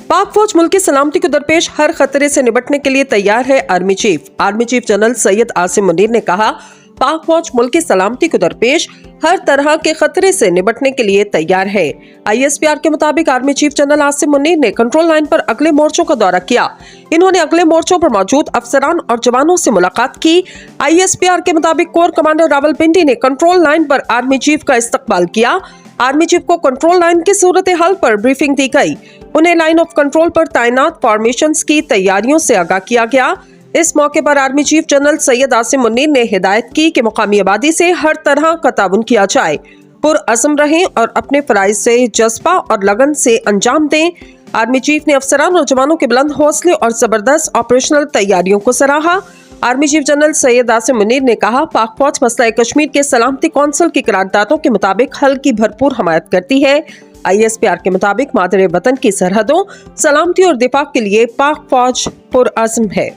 पाक फौज मुल्क की सलामती को दरपेश हर खतरे से निपटने के लिए तैयार है। Army chief general Syed Asim Munir ने कहा, पाक फौज मुल्क की सलामती को दरपेश हर तरह के खतरे से निपटने के लिए तैयार है। ISPR के मुताबिक army chief general Asim Munir ने कंट्रोल लाइन पर अगले मोर्चों का दौरा किया। इन्होंने अगले मोर्चों पर मौजूद अफसरान और जवानों से मुलाकात की। ISPR के मुताबिक कोर कमांडर रावलपिंडी ने कंट्रोल लाइन पर आर्मी चीफ का इस्तकबाल किया। आर्मी चीफ को कंट्रोल लाइन की सूरत हाल पर ब्रीफिंग दी गई। उन्हें लाइन ऑफ कंट्रोल पर तैनात फॉर्मेशंस की तैयारियों से आगाह किया गया। इस मौके पर army chief general Syed Asim Munir ने हिदायत की कि मुकामी आबादी से हर तरह का ताउन किया जाए, पुरअज़्म रहें और अपने फराइज से जज्बा और लगन से अंजाम दें। आर्मी चीफ ने अफसरान और जवानों के बुलंद हौसले और जबरदस्त ऑपरेशनल तैयारियों को सराहा। Army chief general Syed Asim Munir ने कहा, पाक फौज मसला कश्मीर के सलामती कौंसिल की करारदादों के मुताबिक हल की भरपूर हमायत करती है। ISPR के मुताबिक मादरे वतन की सरहदों, सलामती और दिफा के लिए पाक फौज पुरअज़्म है।